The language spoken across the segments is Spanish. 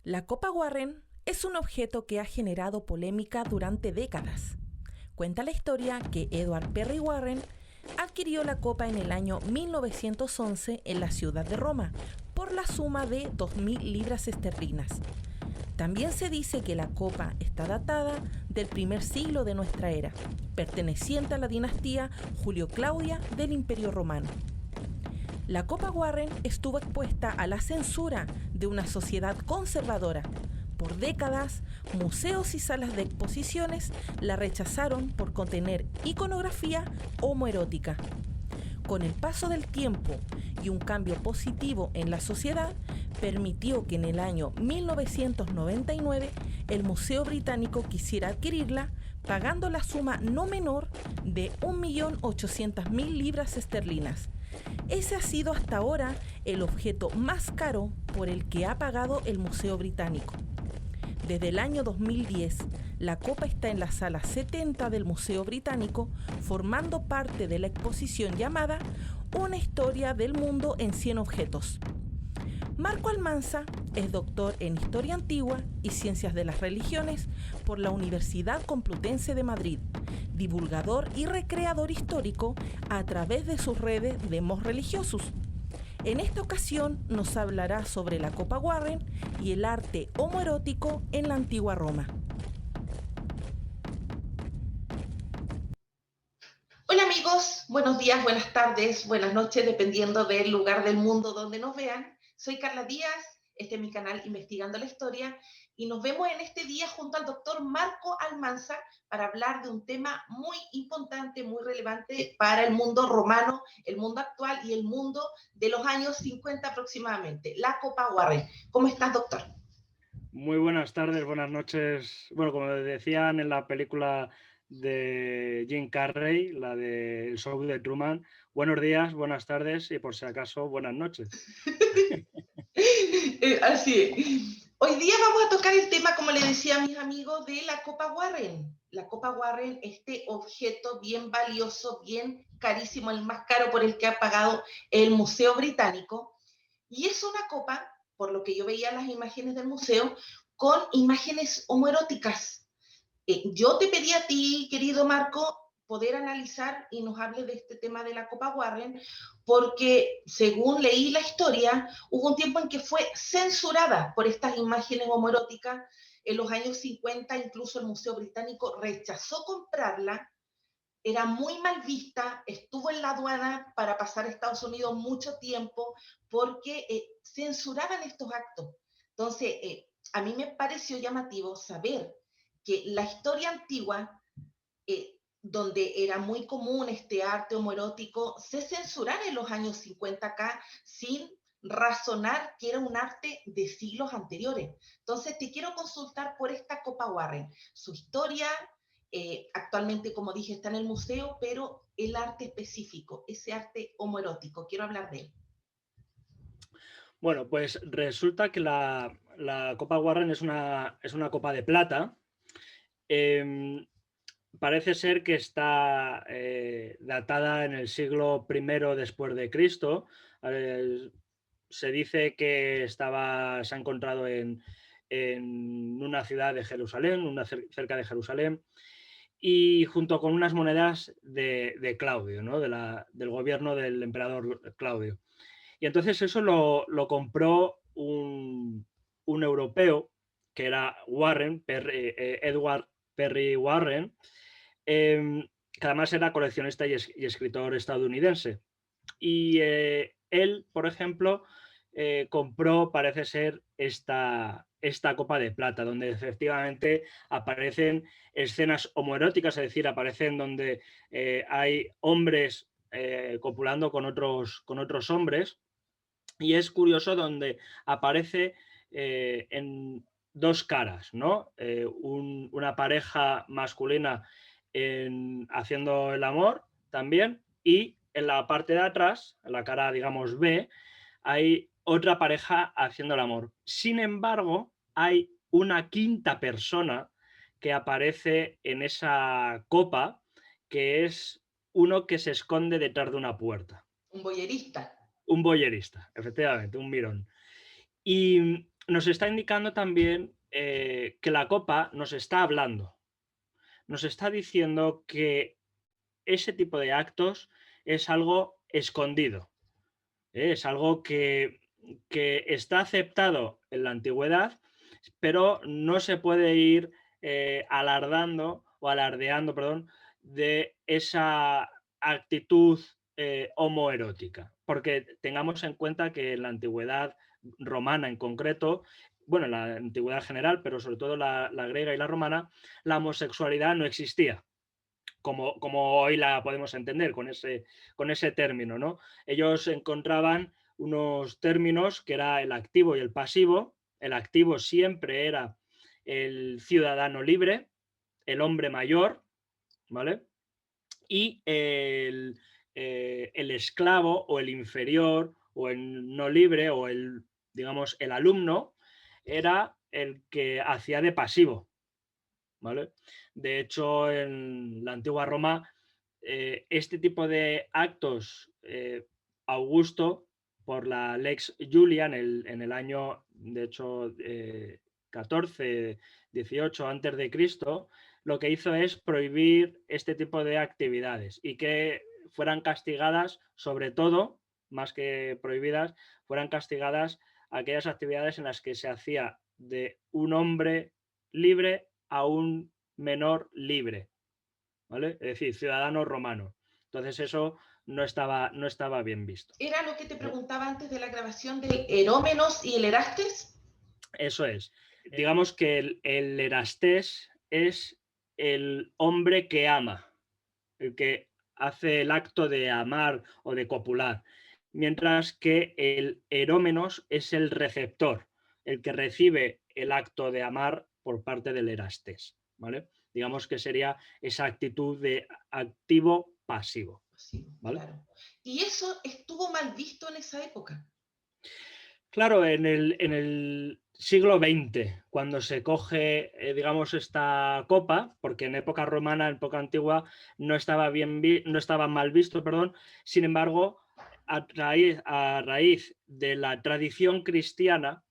La Copa Warren es un objeto que ha generado polémica durante décadas. Cuenta la historia que Edward Perry Warren adquirió la copa en el año 1911 en la ciudad de Roma por la suma de 2.000 libras esterlinas. También se dice que la copa está datada del primer siglo de nuestra era, perteneciente a la dinastía Julio-Claudia del Imperio Romano. La Copa Warren estuvo expuesta a la censura de una sociedad conservadora. Por décadas, museos y salas de exposiciones la rechazaron por contener iconografía homoerótica. Con el paso del tiempo y un cambio positivo en la sociedad, permitió que en el año 1999 el Museo Británico quisiera adquirirla, pagando la suma no menor de 1.800.000 libras esterlinas. Ese ha sido hasta ahora el objeto más caro por el que ha pagado el Museo Británico. Desde el año 2010, la copa está en la sala 70 del Museo Británico, formando parte de la exposición llamada Una historia del mundo en 100 objetos. Marco Almanza es doctor en Historia Antigua y Ciencias de las Religiones por la Universidad Complutense de Madrid, divulgador y recreador histórico a través de sus redes Demos Religiosus. En esta ocasión nos hablará sobre la Copa Warren y el arte homoerótico en la antigua Roma. Hola amigos, buenos días, buenas tardes, buenas noches, dependiendo del lugar del mundo donde nos vean. Soy Carla Díaz, este es mi canal Investigando la Historia y nos vemos en este día junto al doctor Marco Almanza para hablar de un tema muy importante, muy relevante para el mundo romano, el mundo actual y el mundo de los años 50 aproximadamente, la Copa Warren. ¿Cómo estás, doctor? Muy buenas tardes, buenas noches. Bueno, como decían en la película de Jim Carrey, la de El show de Truman, buenos días, buenas tardes y por si acaso, buenas noches. Así es. Hoy día vamos a tocar el tema, como le decía a mis amigos, de la Copa Warren. La Copa Warren, este objeto bien valioso, bien carísimo, el más caro por el que ha pagado el Museo Británico. Y es una copa, por lo que yo veía las imágenes del museo, con imágenes homoeróticas. Yo te pedí a ti, querido Marco, poder analizar y nos hable de este tema de la Copa Warren, porque según leí la historia, hubo un tiempo en que fue censurada por estas imágenes homoeróticas. En los años 50, incluso el Museo Británico rechazó comprarla, era muy mal vista, estuvo en la aduana para pasar a Estados Unidos mucho tiempo porque censuraban estos actos. Entonces, a mí me pareció llamativo saber que la historia antigua, donde era muy común este arte homoerótico, se censurara en los años 50 acá sin razonar que era un arte de siglos anteriores. Entonces, te quiero consultar por esta Copa Warren, su historia, actualmente, como dije, está en el museo, pero el arte específico, ese arte homoerótico, quiero hablar de él. Bueno, pues resulta que la Copa Warren es una copa de plata. Parece ser que está datada en el siglo I después de Cristo. Se dice que se ha encontrado en una ciudad de Jerusalén, cerca de Jerusalén, y junto con unas monedas de Claudio, ¿no? Del gobierno del emperador Claudio. Y entonces eso lo compró un europeo, que era Warren, Edward Perry Warren, que además era coleccionista y escritor estadounidense. Y él, por ejemplo, compró, parece ser, esta copa de plata, donde efectivamente aparecen escenas homoeróticas, es decir, aparecen donde hay hombres copulando con otros hombres. Y es curioso donde aparece en dos caras, ¿no? Una pareja masculina haciendo el amor también, y en la parte de atrás, en la cara, digamos, B, hay otra pareja haciendo el amor. Sin embargo, hay una quinta persona que aparece en esa copa, que es uno que se esconde detrás de una puerta. Un boyerista. Un boyerista, efectivamente, un mirón. Y nos está indicando también que la copa nos está hablando, nos está diciendo que ese tipo de actos es algo escondido, es algo que está aceptado en la antigüedad, pero no se puede ir alardando o alardeando, perdón, de esa actitud homoerótica. Porque tengamos en cuenta que en la antigüedad romana en concreto, bueno, en la antigüedad general, pero sobre todo la griega y la romana, la homosexualidad no existía como hoy la podemos entender con ese término, ¿no? Ellos encontraban unos términos que era el activo y el pasivo. El activo siempre era el ciudadano libre, el hombre mayor, ¿vale? Y el esclavo o el inferior o el no libre o el, digamos, el alumno era el que hacía de pasivo, ¿vale? De hecho, en la antigua Roma, este tipo de actos, Augusto, por la Lex Julia en el año, de hecho, 14, 18 antes de Cristo, lo que hizo es prohibir este tipo de actividades y que fueran castigadas, sobre todo, más que prohibidas, fueran castigadas aquellas actividades en las que se hacía de un hombre libre a un menor libre, ¿vale? Es decir, ciudadano romano. Entonces eso no estaba bien visto. Era lo que te ¿Vale? preguntaba antes de la grabación del Herómenos y el Erastes. Eso es. Digamos que el Erastés es el hombre que ama, el que hace el acto de amar o de copular, mientras que el Herómenos es el receptor, el que recibe el acto de amar por parte del Erastés, ¿vale? Digamos que sería esa actitud de activo-pasivo, Sí, ¿vale? claro. Y eso estuvo mal visto en esa época. Claro, en el siglo XX, cuando se coge, digamos, esta copa, porque en época romana, en época antigua, no estaba, no estaba mal visto, perdón. Sin embargo, a raíz de la tradición cristiana,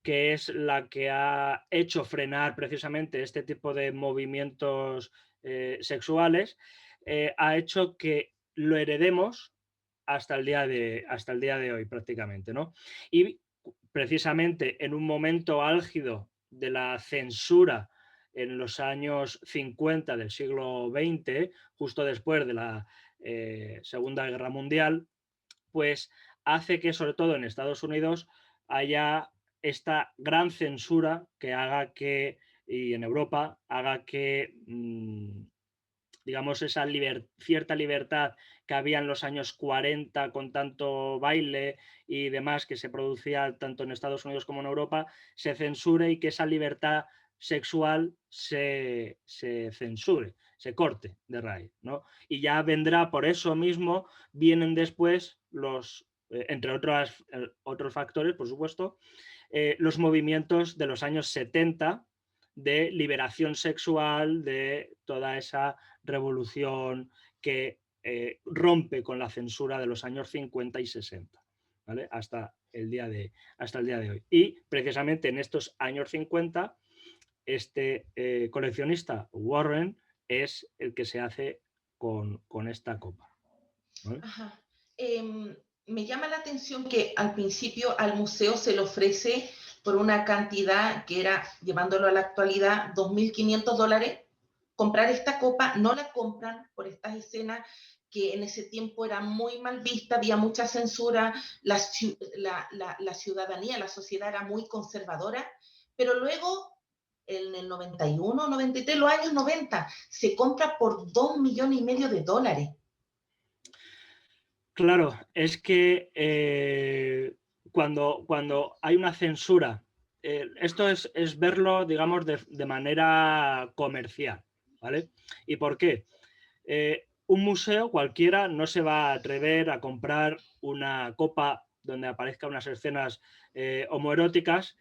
que es la que ha hecho frenar precisamente este tipo de movimientos sexuales, ha hecho que lo heredemos hasta el día de hoy prácticamente, ¿no? Y precisamente en un momento álgido de la censura en los años 50 del siglo XX, justo después de la Segunda Guerra Mundial, pues hace que sobre todo en Estados Unidos haya esta gran censura que haga que, y en Europa, haga que digamos, esa cierta libertad que había en los años 40 con tanto baile y demás que se producía tanto en Estados Unidos como en Europa, se censure y que esa libertad sexual se censure, se corte de raíz, ¿no? Y ya vendrá por eso mismo, vienen después los, entre otros factores, por supuesto, los movimientos de los años 70 de liberación sexual, de toda esa revolución que rompe con la censura de los años 50 y 60, ¿vale? Hasta el día de hoy. Y precisamente en estos años 50, este coleccionista Warren es el que se hace con esta copa, ¿vale? Ajá. Me llama la atención que al principio al museo se le ofrece por una cantidad que era, llevándolo a la actualidad, $2.500. Comprar esta copa, no la compran por estas escenas que en ese tiempo era muy mal vista, había mucha censura, la ciudadanía, la sociedad era muy conservadora, pero luego en el 91, 93, los años 90, se compra por $2,5 millones. Claro, es que cuando hay una censura, esto es verlo, digamos, de manera comercial, ¿vale? ¿Y por qué? Un museo cualquiera no se va a atrever a comprar una copa donde aparezcan unas escenas homoeróticas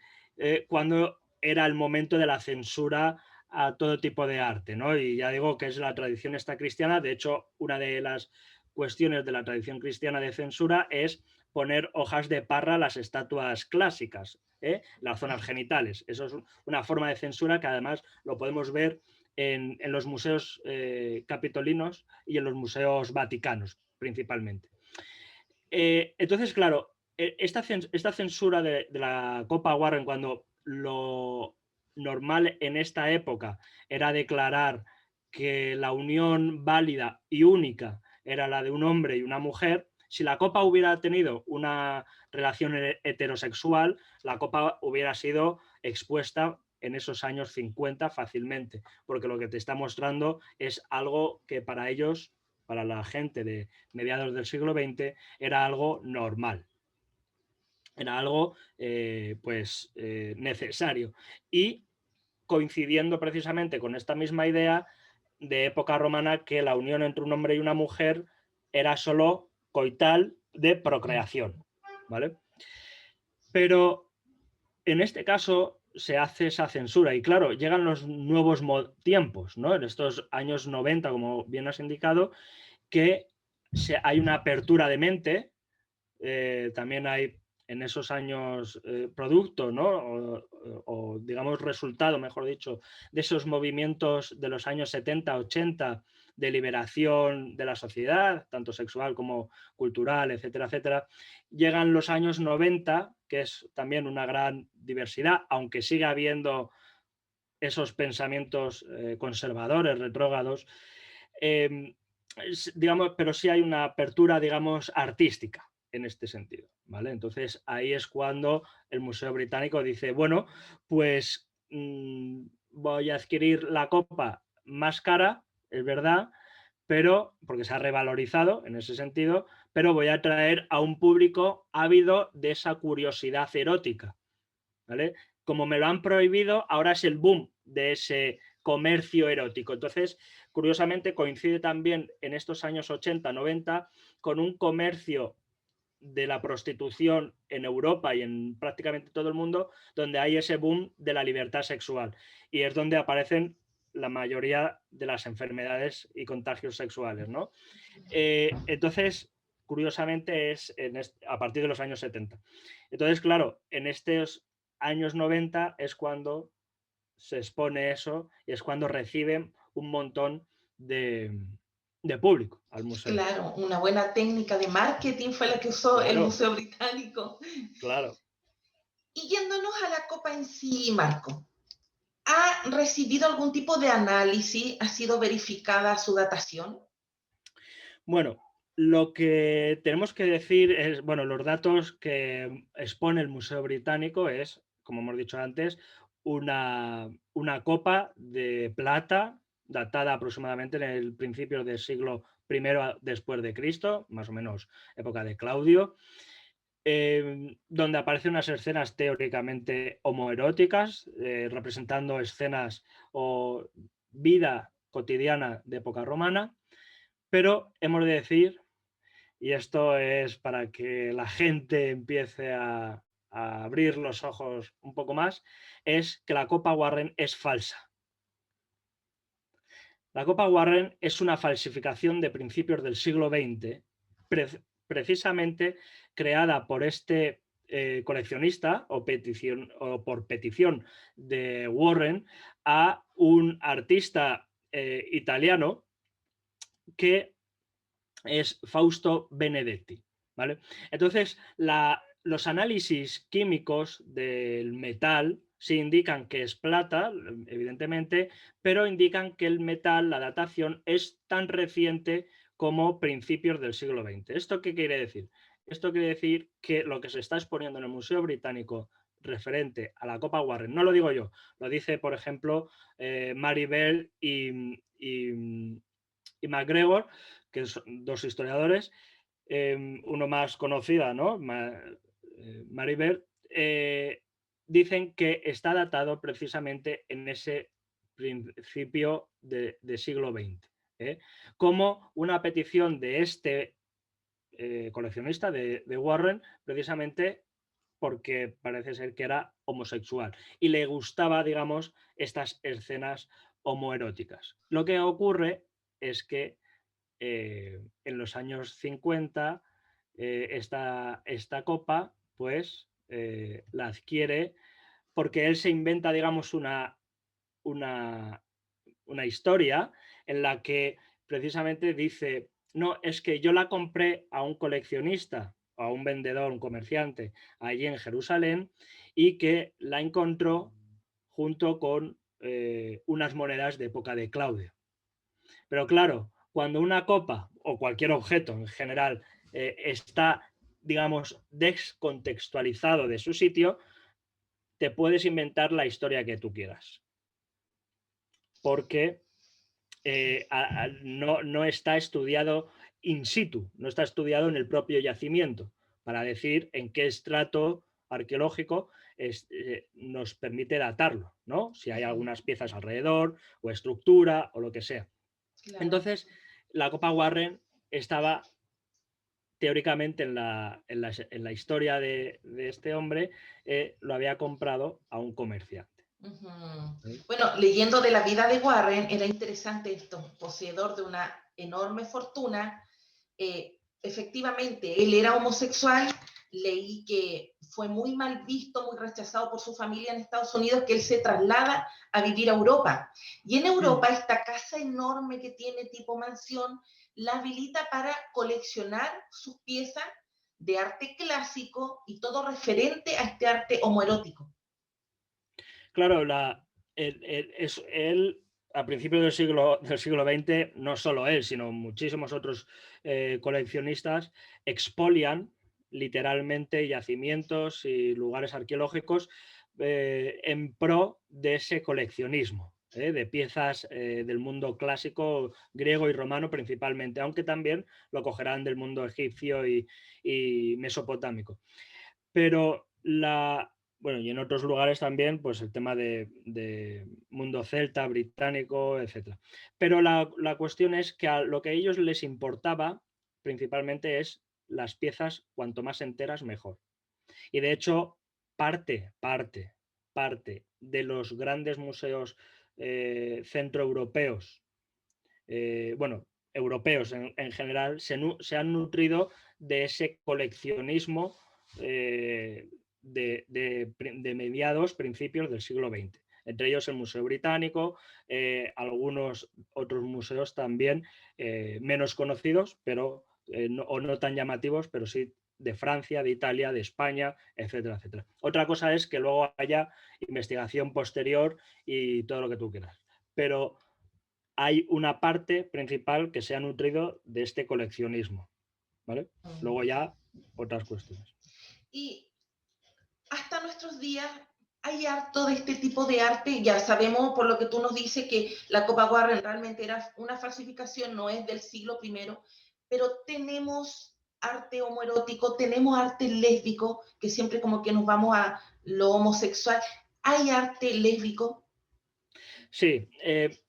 cuando era el momento de la censura a todo tipo de arte, ¿no? Y ya digo que es la tradición esta cristiana. De hecho, una de las cuestiones de la tradición cristiana de censura es poner hojas de parra a las estatuas clásicas, las zonas genitales. Eso es una forma de censura que además lo podemos ver en los museos capitolinos y en los museos vaticanos principalmente. Entonces, claro, esta censura de la Copa Warren, cuando lo normal en esta época era declarar que la unión válida y única era la de un hombre y una mujer, si la Copa hubiera tenido una relación heterosexual, la Copa hubiera sido expuesta en esos años 50 fácilmente, porque lo que te está mostrando es algo que para ellos, para la gente de mediados del siglo XX, era algo normal, era algo necesario. Y coincidiendo precisamente con esta misma idea de época romana, que la unión entre un hombre y una mujer era solo coital de procreación, ¿vale? Pero en este caso se hace esa censura y claro, llegan los nuevos tiempos, ¿no? En estos años 90, como bien has indicado, que hay una apertura de mente, también hay en esos años producto, ¿no? O, digamos resultado, mejor dicho, de esos movimientos de los años 70, 80 de liberación de la sociedad, tanto sexual como cultural, etcétera, etcétera. Llegan los años 90, que es también una gran diversidad, aunque siga habiendo esos pensamientos conservadores, retrógrados, digamos, pero sí hay una apertura, digamos, artística en este sentido, ¿vale? Entonces ahí es cuando el Museo Británico dice, bueno, pues voy a adquirir la copa más cara, es verdad, pero porque se ha revalorizado en ese sentido, pero voy a atraer a un público ávido de esa curiosidad erótica, ¿vale? Como me lo han prohibido, ahora es el boom de ese comercio erótico. Entonces, curiosamente, coincide también en estos años 80, 90 con un comercio de la prostitución en Europa y en prácticamente todo el mundo, donde hay ese boom de la libertad sexual. Y es donde aparecen la mayoría de las enfermedades y contagios sexuales, ¿no? Entonces, curiosamente, es a partir de los años 70. Entonces, claro, en estos años 90 es cuando se expone eso y es cuando reciben un montón de público al museo. Claro, una buena técnica de marketing fue la que usó el Claro, Museo Británico. claro. Y yéndonos a la copa en sí, Marco, ¿ha recibido algún tipo de análisis? ¿Ha sido verificada su datación? Bueno, lo que tenemos que decir es, bueno, los datos que expone el Museo Británico es, como hemos dicho antes, una copa de plata datada aproximadamente en el principio del siglo I después de Cristo, más o menos época de Claudio, donde aparecen unas escenas teóricamente homoeróticas, representando escenas o vida cotidiana de época romana, pero hemos de decir, y esto es para que la gente empiece a abrir los ojos un poco más, es que la Copa Warren es falsa. La Copa Warren es una falsificación de principios del siglo XX, precisamente creada por este coleccionista o por petición de Warren a un artista italiano que es Fausto Benedetti, ¿vale? Entonces, los análisis químicos del metal sí indican que es plata, evidentemente, pero indican que el metal, la datación, es tan reciente como principios del siglo XX. ¿Esto qué quiere decir? Esto quiere decir que lo que se está exponiendo en el Museo Británico referente a la Copa Warren, no lo digo yo, lo dice, por ejemplo, Mary Bell y MacGregor, que son dos historiadores, uno más conocida, ¿no? Maribel, dicen que está datado precisamente en ese principio de siglo XX, como una petición de este coleccionista de Warren, precisamente porque parece ser que era homosexual y le gustaba, digamos, estas escenas homoeróticas. Lo que ocurre es que en los años 50 esta copa, pues la adquiere porque él se inventa, digamos, una, una historia en la que precisamente dice, no, es que yo la compré a un coleccionista, a un vendedor, un comerciante allí en Jerusalén y que la encontró junto con unas monedas de época de Claudio. Pero claro, cuando una copa o cualquier objeto en general está, digamos, descontextualizado de su sitio, te puedes inventar la historia que tú quieras. Porque no está estudiado in situ, no está estudiado en el propio yacimiento para decir en qué estrato arqueológico nos permite datarlo, ¿no? Si hay algunas piezas alrededor o estructura o lo que sea. Claro. Entonces, la Copa Warren estaba teóricamente en la historia de este hombre, lo había comprado a un comerciante. Ujú. ¿Sí? Bueno, leyendo de la vida de Warren, era interesante esto, poseedor de una enorme fortuna. Efectivamente, él era homosexual, leí que fue muy mal visto, muy rechazado por su familia en Estados Unidos, que él se traslada a vivir a Europa. Y en Europa, esta casa enorme que tiene tipo mansión, la habilita para coleccionar sus piezas de arte clásico y todo referente a este arte homoerótico. Claro, él a principios del siglo XX, no solo él, sino muchísimos otros coleccionistas expolian literalmente yacimientos y lugares arqueológicos en pro de ese coleccionismo. De piezas del mundo clásico griego y romano principalmente, aunque también lo cogerán del mundo egipcio y mesopotámico. Pero bueno, y en otros lugares también, pues el tema de mundo celta, británico, etc. Pero la cuestión es que a lo que a ellos les importaba principalmente es las piezas cuanto más enteras mejor. Y de hecho, parte de los grandes museos centroeuropeos, bueno, europeos en general, se han nutrido de ese coleccionismo de mediados, principios del siglo XX. Entre ellos el Museo Británico, algunos otros museos también menos conocidos, pero o no tan llamativos, pero sí de Francia, de Italia, de España, etcétera, etcétera. Otra cosa es que luego haya investigación posterior y todo lo que tú quieras. Pero hay una parte principal que se ha nutrido de este coleccionismo, ¿vale? Luego ya otras cuestiones. Y hasta nuestros días hay harto de este tipo de arte. Ya sabemos, por lo que tú nos dices, que la Copa Warren realmente era una falsificación, no es del siglo I, pero tenemos arte homoerótico, tenemos arte lésbico, que siempre como que nos vamos a lo homosexual. ¿Hay arte lésbico? Sí,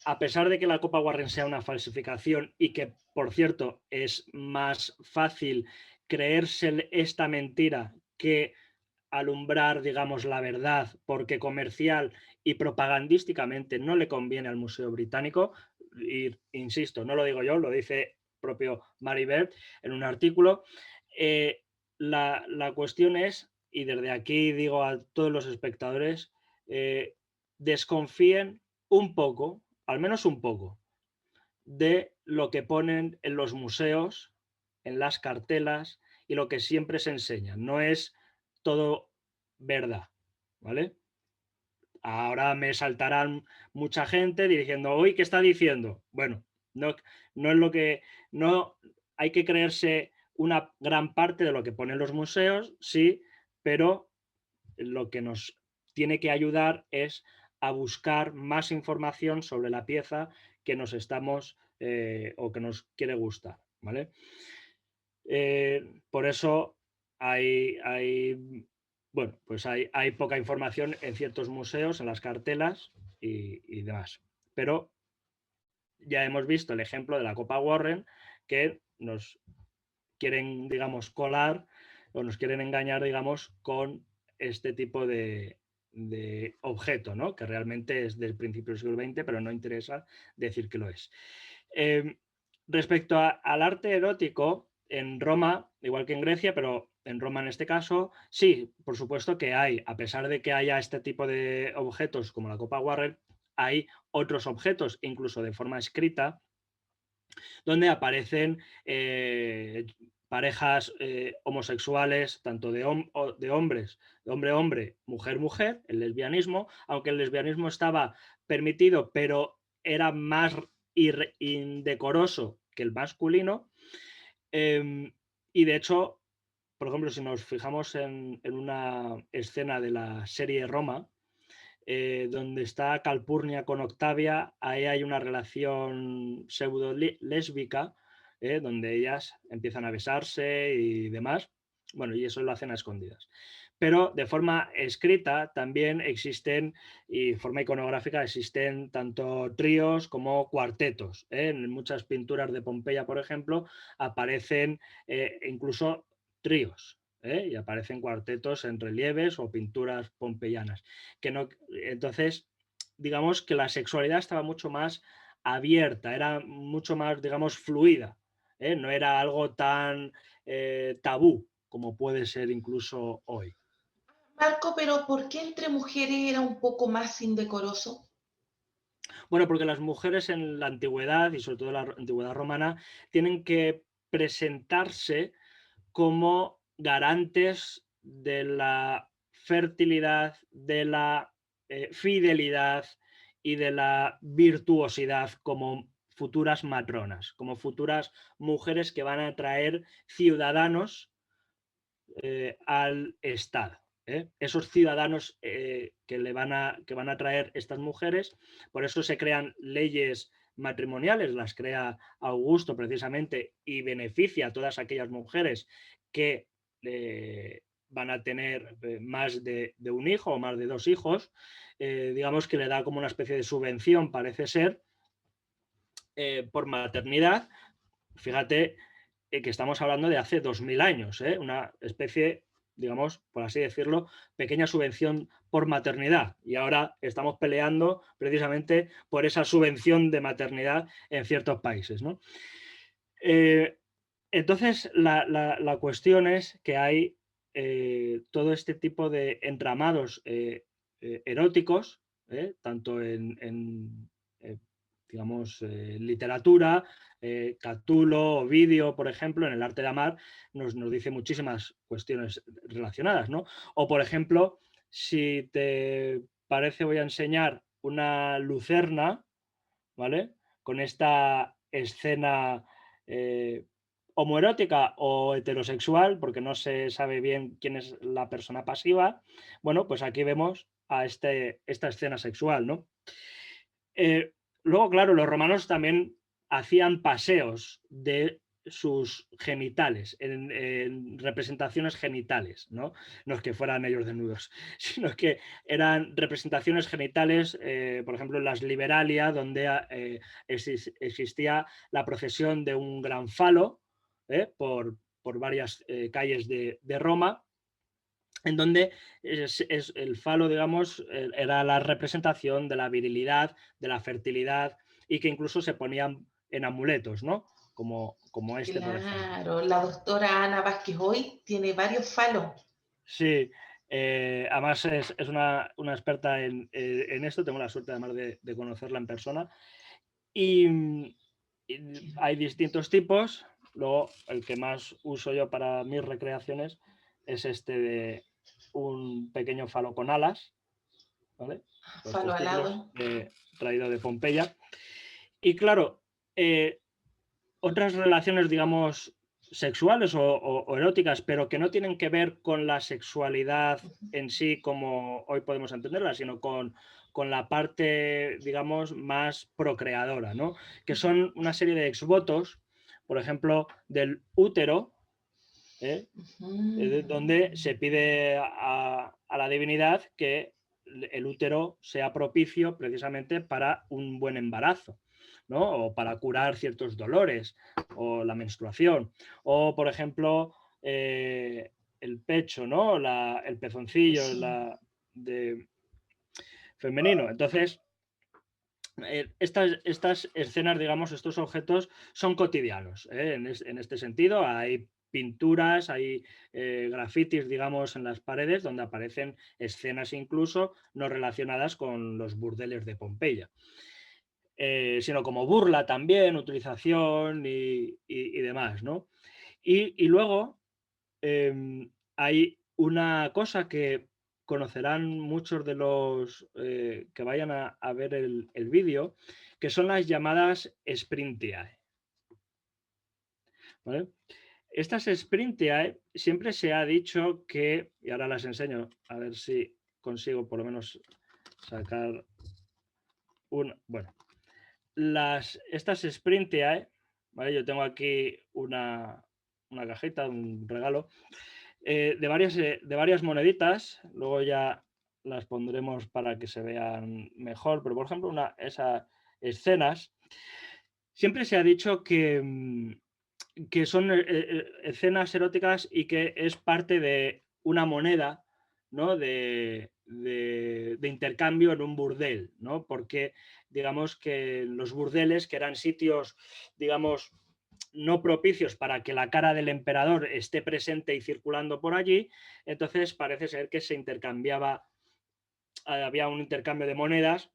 a pesar de que la Copa Warren sea una falsificación y que, por cierto, es más fácil creerse esta mentira que alumbrar, digamos, la verdad, porque comercial y propagandísticamente no le conviene al Museo Británico. Y, insisto, no lo digo yo, lo dice propio Maribel en un artículo. La cuestión es, y desde aquí digo a todos los espectadores, desconfíen un poco, al menos un poco, de lo que ponen en los museos, en las cartelas y lo que siempre se enseña. No es todo verdad, ¿vale? Ahora me saltarán mucha gente diciendo, uy, ¿qué está diciendo? Bueno, no, no es lo que, no hay que creerse una gran parte de lo que ponen los museos, sí, pero lo que nos tiene que ayudar es a buscar más información sobre la pieza que nos estamos o que nos quiere gustar, ¿vale? Por eso bueno, pues hay poca información en ciertos museos, en las cartelas y demás. Pero ya hemos visto el ejemplo de la Copa Warren, que nos quieren, digamos, colar o nos quieren engañar, digamos, con este tipo de objeto, ¿no? Que realmente es del principio del siglo XX, pero no interesa decir que lo es. Respecto al arte erótico, en Roma, igual que en Grecia, pero en Roma en este caso, sí, por supuesto que hay, a pesar de que haya este tipo de objetos como la Copa Warren, hay otros objetos, incluso de forma escrita, donde aparecen parejas homosexuales, tanto de hombres, de hombre-hombre, mujer-mujer, el lesbianismo, aunque el lesbianismo estaba permitido, pero era más indecoroso que el masculino. Y de hecho, por ejemplo, si nos fijamos en una escena de la serie Roma, donde está Calpurnia con Octavia, ahí hay una relación pseudo lésbica, donde ellas empiezan a besarse y demás. Bueno, y eso lo hacen a escondidas. Pero de forma escrita también existen, y de forma iconográfica existen tanto tríos como cuartetos. En muchas pinturas de Pompeya, por ejemplo, aparecen incluso tríos. Y aparecen cuartetos en relieves o pinturas pompeyanas. Que no, entonces, digamos que la sexualidad estaba mucho más abierta, era mucho más, digamos, fluida. No era algo tan tabú como puede ser incluso hoy. Marco, pero ¿por qué entre mujeres era un poco más indecoroso? Bueno, porque las mujeres en la antigüedad, y sobre todo en la antigüedad romana, tienen que presentarse como garantes de la fertilidad, de la fidelidad y de la virtuosidad como futuras matronas, como futuras mujeres que van a traer ciudadanos al Estado. Esos ciudadanos que van a traer estas mujeres, por eso se crean leyes matrimoniales, las crea Augusto precisamente y beneficia a todas aquellas mujeres que van a tener más de un hijo o más de dos hijos, digamos que le da como una especie de subvención, parece ser, por maternidad. Fíjate que estamos hablando de hace 2000 años, una especie, digamos, por así decirlo, pequeña subvención por maternidad. Y ahora estamos peleando precisamente por esa subvención de maternidad en ciertos países, ¿no? Entonces, la cuestión es que hay todo este tipo de entramados eróticos, tanto en digamos, literatura, Catulo, Ovidio, por ejemplo, en el arte de amar, nos dice muchísimas cuestiones relacionadas, ¿no? O, por ejemplo, si te parece, voy a enseñar una lucerna, ¿vale? Con esta escena eh, homoerótica o heterosexual, porque no se sabe bien quién es la persona pasiva. Bueno, pues aquí vemos a esta escena sexual, ¿no? Luego, claro, los romanos también hacían paseos de sus genitales, en representaciones genitales, ¿no? No es que fueran ellos desnudos, sino que eran representaciones genitales, por ejemplo, en las Liberalia, donde existía la procesión de un gran falo por varias calles de Roma, en donde el falo, digamos, era la representación de la virilidad, de la fertilidad y que incluso se ponían en amuletos, ¿no? Como este, por ejemplo. Claro, la doctora Ana Vázquez hoy tiene varios falos. Sí, además es una experta en esto, tengo la suerte además de conocerla en persona. Y, y hay distintos tipos, luego el que más uso yo para mis recreaciones es este de un pequeño falo con alas, ¿vale? Los Falo testículos alado. traído de Pompeya. Y claro, otras relaciones, digamos, sexuales o eróticas, pero que no tienen que ver con la sexualidad en sí como hoy podemos entenderla, sino con la parte, digamos, más procreadora, ¿no? Que son una serie de exvotos, por ejemplo, del útero, donde se pide a la divinidad que el útero sea propicio precisamente para un buen embarazo, ¿no? O para curar ciertos dolores, o la menstruación, o por ejemplo, el pecho, ¿no? El pezoncillo Sí. femenino. Entonces, estas escenas, digamos, estos objetos son cotidianos, ¿eh? En este sentido, hay pinturas, hay grafitis, digamos, en las paredes donde aparecen escenas incluso no relacionadas con los burdeles de Pompeya, sino como burla también, utilización y demás, ¿no? Y luego hay una cosa que conocerán muchos de los que vayan a ver el vídeo, que son las llamadas Sprintiae, ¿vale? Estas Sprintiae siempre se ha dicho que, y ahora las enseño, a ver si consigo por lo menos sacar bueno, estas Sprintiae, ¿vale? Yo tengo aquí una cajita, un regalo, de varias moneditas, luego ya las pondremos para que se vean mejor, pero por ejemplo, esas escenas, siempre se ha dicho que son escenas eróticas y que es parte de una moneda, ¿no? De intercambio en un burdel, ¿no? Porque digamos que los burdeles, que eran sitios, digamos, no propicios para que la cara del emperador esté presente y circulando por allí, entonces parece ser que se intercambiaba, había un intercambio de monedas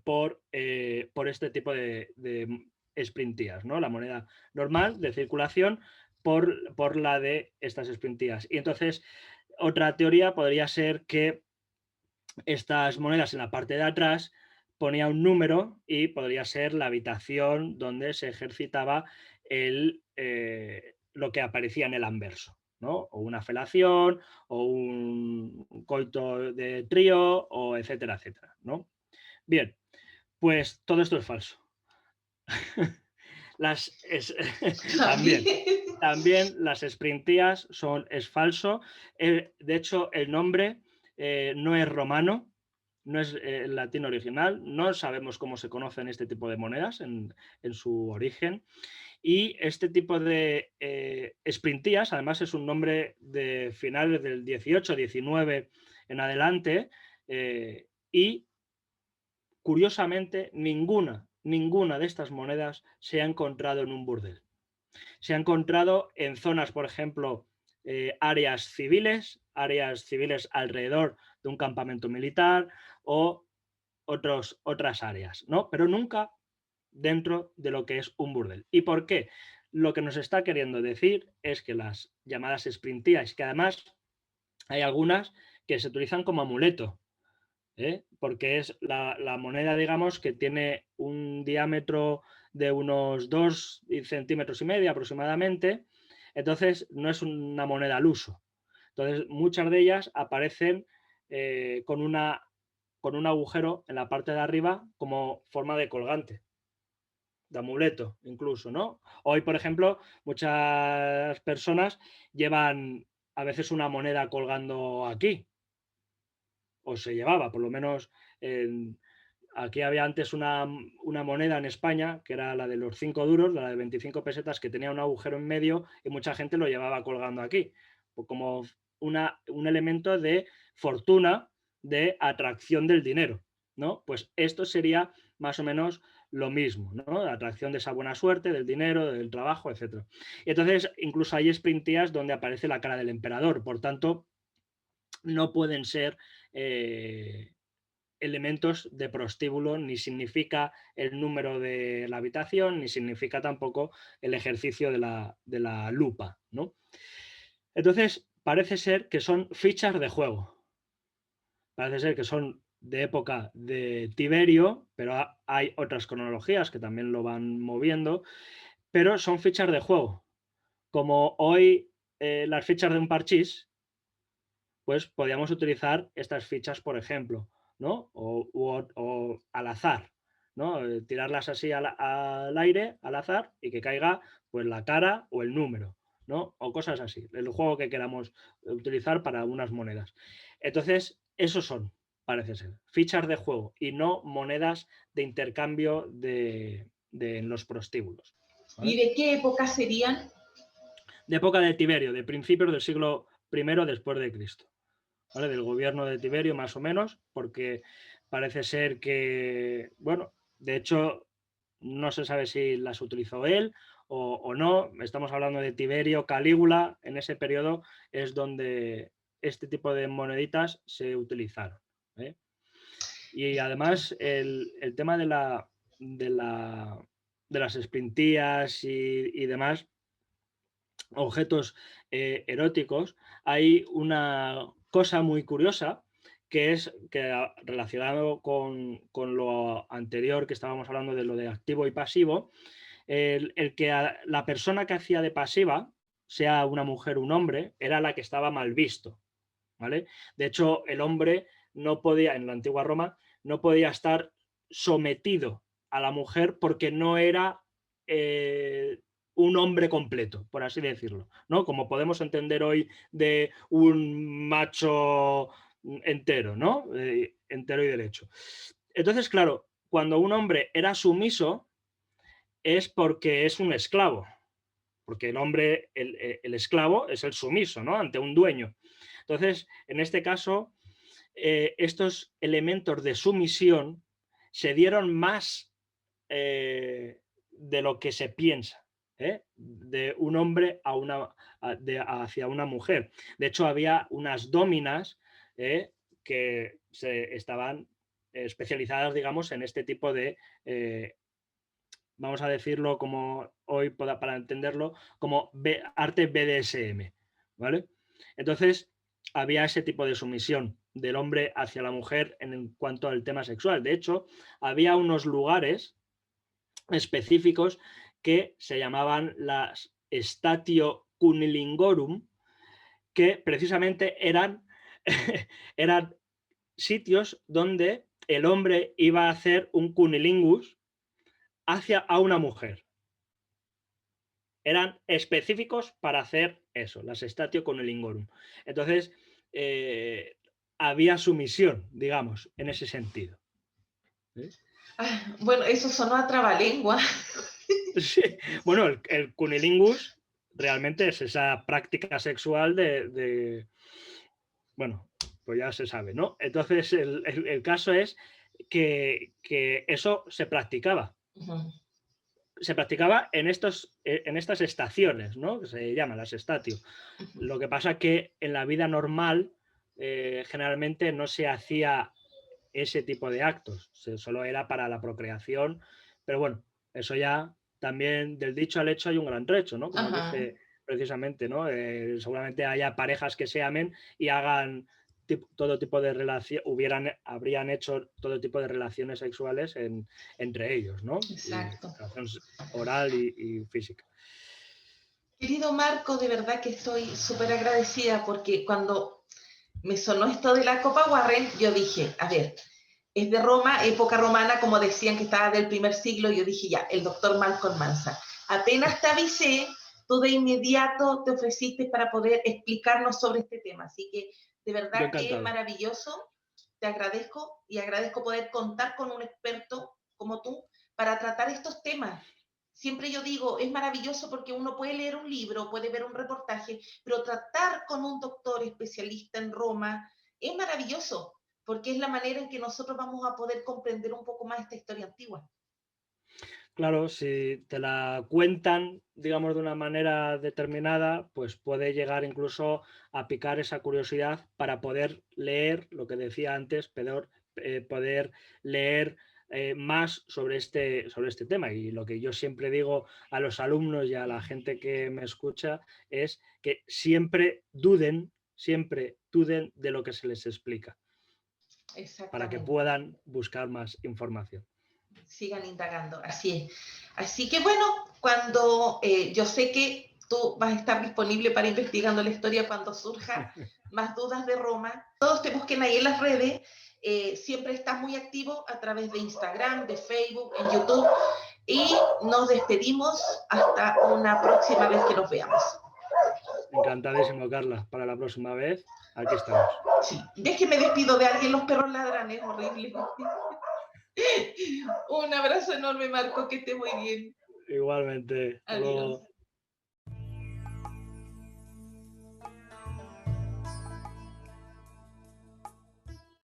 por este tipo de sprintías, ¿no? La moneda normal de circulación por la de estas sprintías. Y entonces, otra teoría podría ser que estas monedas en la parte de atrás ponía un número y podría ser la habitación donde se ejercitaba lo que aparecía en el anverso, ¿no? O una felación, o un coito de trío, o etcétera, etcétera, ¿no? Bien, pues todo esto es falso. También, también las sprintías es falso. De hecho, el nombre no es romano, no es el latín original, no sabemos cómo se conocen este tipo de monedas en su origen. Y este tipo de sprintías, además, es un nombre de finales del 18, 19 en adelante, y curiosamente ninguna de estas monedas se ha encontrado en un burdel. Se ha encontrado en zonas, por ejemplo, áreas civiles alrededor de un campamento militar o otras áreas, ¿no? Pero nunca dentro de lo que es un burdel. ¿Y por qué? Lo que nos está queriendo decir es que las llamadas sprintías, que además hay algunas que se utilizan como amuleto, porque es la moneda, digamos, que tiene un diámetro de unos 2,5 centímetros aproximadamente, entonces no es una moneda al uso. Entonces, muchas de ellas aparecen con un agujero en la parte de arriba como forma de colgante, de amuleto incluso, ¿no? Hoy, por ejemplo, muchas personas llevan a veces una moneda colgando aquí, o se llevaba, por lo menos aquí había antes una moneda en España, que era la de los 5 duros, la de 25 pesetas, que tenía un agujero en medio y mucha gente lo llevaba colgando aquí, como un elemento de fortuna, de atracción del dinero, ¿no? Pues esto sería más o menos lo mismo, ¿no? La atracción de esa buena suerte, del dinero, del trabajo, etc. Y entonces, incluso hay sprintías donde aparece la cara del emperador, por tanto, no pueden ser elementos de prostíbulo, ni significa el número de la habitación, ni significa tampoco el ejercicio de la lupa, ¿no? Entonces, parece ser que son fichas de juego. Parece ser que son de época de Tiberio, pero hay otras cronologías que también lo van moviendo, pero son fichas de juego. Como hoy las fichas de un parchís, pues podíamos utilizar estas fichas, por ejemplo, ¿no? O al azar, ¿no? Tirarlas así al aire, al azar, y que caiga pues la cara o el número, ¿no? O cosas así, el juego que queramos utilizar para unas monedas. Entonces, esos son, parece ser, fichas de juego y no monedas de intercambio en los prostíbulos, ¿Y ¿vale? de qué época serían? De época de Tiberio, de principios del siglo I después de Cristo. ¿Vale? Del gobierno de Tiberio más o menos, porque parece ser que, bueno, de hecho, no se sabe si las utilizó él o no. Estamos hablando de Tiberio, Calígula. En ese periodo es donde este tipo de moneditas se utilizaron. ¿Eh? Y además el tema de las espintillas y demás objetos eróticos, hay una cosa muy curiosa que es que relacionado con lo anterior que estábamos hablando de lo de activo y pasivo, el que la persona que hacía de pasiva, sea una mujer o un hombre, era la que estaba mal visto, ¿vale? De hecho, el hombre no podía, en la antigua Roma, no podía estar sometido a la mujer porque no era un hombre completo, por así decirlo, ¿no? Como podemos entender hoy de un macho entero, ¿no? Entero y derecho. Entonces, claro, cuando un hombre era sumiso es porque es un esclavo, porque el hombre, el esclavo es el sumiso, ¿no? Ante un dueño. Entonces, en este caso, estos elementos de sumisión se dieron más de lo que se piensa, de un hombre hacia una mujer. De hecho, había unas dominas que estaban especializadas, digamos, en este tipo de, vamos a decirlo como hoy para entenderlo, como arte BDSM, ¿vale? Entonces, había ese tipo de sumisión del hombre hacia la mujer en cuanto al tema sexual. De hecho, había unos lugares específicos que se llamaban las Statio Cunilingorum, que precisamente eran, eran sitios donde el hombre iba a hacer un cunilingus a una mujer. Eran específicos para hacer eso, las Statio Cunilingorum. Entonces, había sumisión, digamos, en ese sentido. Bueno, eso sonó a trabalengua. Sí. Bueno, el cunilingus realmente es esa práctica sexual bueno, pues ya se sabe, ¿no? Entonces, el caso es que eso se practicaba. Uh-huh. Se practicaba en estas estaciones, ¿no? Que se llaman las statio. Uh-huh. Lo que pasa es que en la vida normal generalmente no se hacía ese tipo de actos, solo era para la procreación, pero bueno, eso ya también del dicho al hecho hay un gran trecho, ¿no? Como uh-huh. Dice precisamente, ¿no? Seguramente haya parejas que se amen y hagan todo tipo de relación, habrían hecho todo tipo de relaciones sexuales entre ellos, ¿no? Exacto. Relación oral y física. Querido Marco, de verdad que estoy súper agradecida porque cuando me sonó esto de la Copa Warren, yo dije, a ver, es de Roma, época romana, como decían que estaba del primer siglo, yo dije ya, el doctor Malcolm Mansa. Apenas te avisé, tú de inmediato te ofreciste para poder explicarnos sobre este tema, así que de verdad que es maravilloso, te agradezco y agradezco poder contar con un experto como tú para tratar estos temas. Siempre yo digo, es maravilloso porque uno puede leer un libro, puede ver un reportaje, pero tratar con un doctor especialista en Roma es maravilloso, porque es la manera en que nosotros vamos a poder comprender un poco más esta historia antigua. Claro, si te la cuentan, digamos, de una manera determinada, pues puede llegar incluso a picar esa curiosidad para poder leer, lo que decía antes, poder leer más sobre este tema. Y lo que yo siempre digo a los alumnos y a la gente que me escucha es que siempre duden de lo que se les explica, para que puedan buscar más información. Sigan indagando, así es. Así que bueno, cuando yo sé que tú vas a estar disponible para investigando la historia cuando surja más dudas de Roma. Todos te busquen ahí en las redes. Siempre estás muy activo a través de Instagram, de Facebook, en YouTube. Y nos despedimos hasta una próxima vez que nos veamos. Encantadísimo, Carla. Para la próxima vez, aquí estamos. Sí. ¿Ves que me despido de alguien? Los perros ladran, es horrible. Un abrazo enorme, Marco, que esté muy bien. Igualmente. Adiós.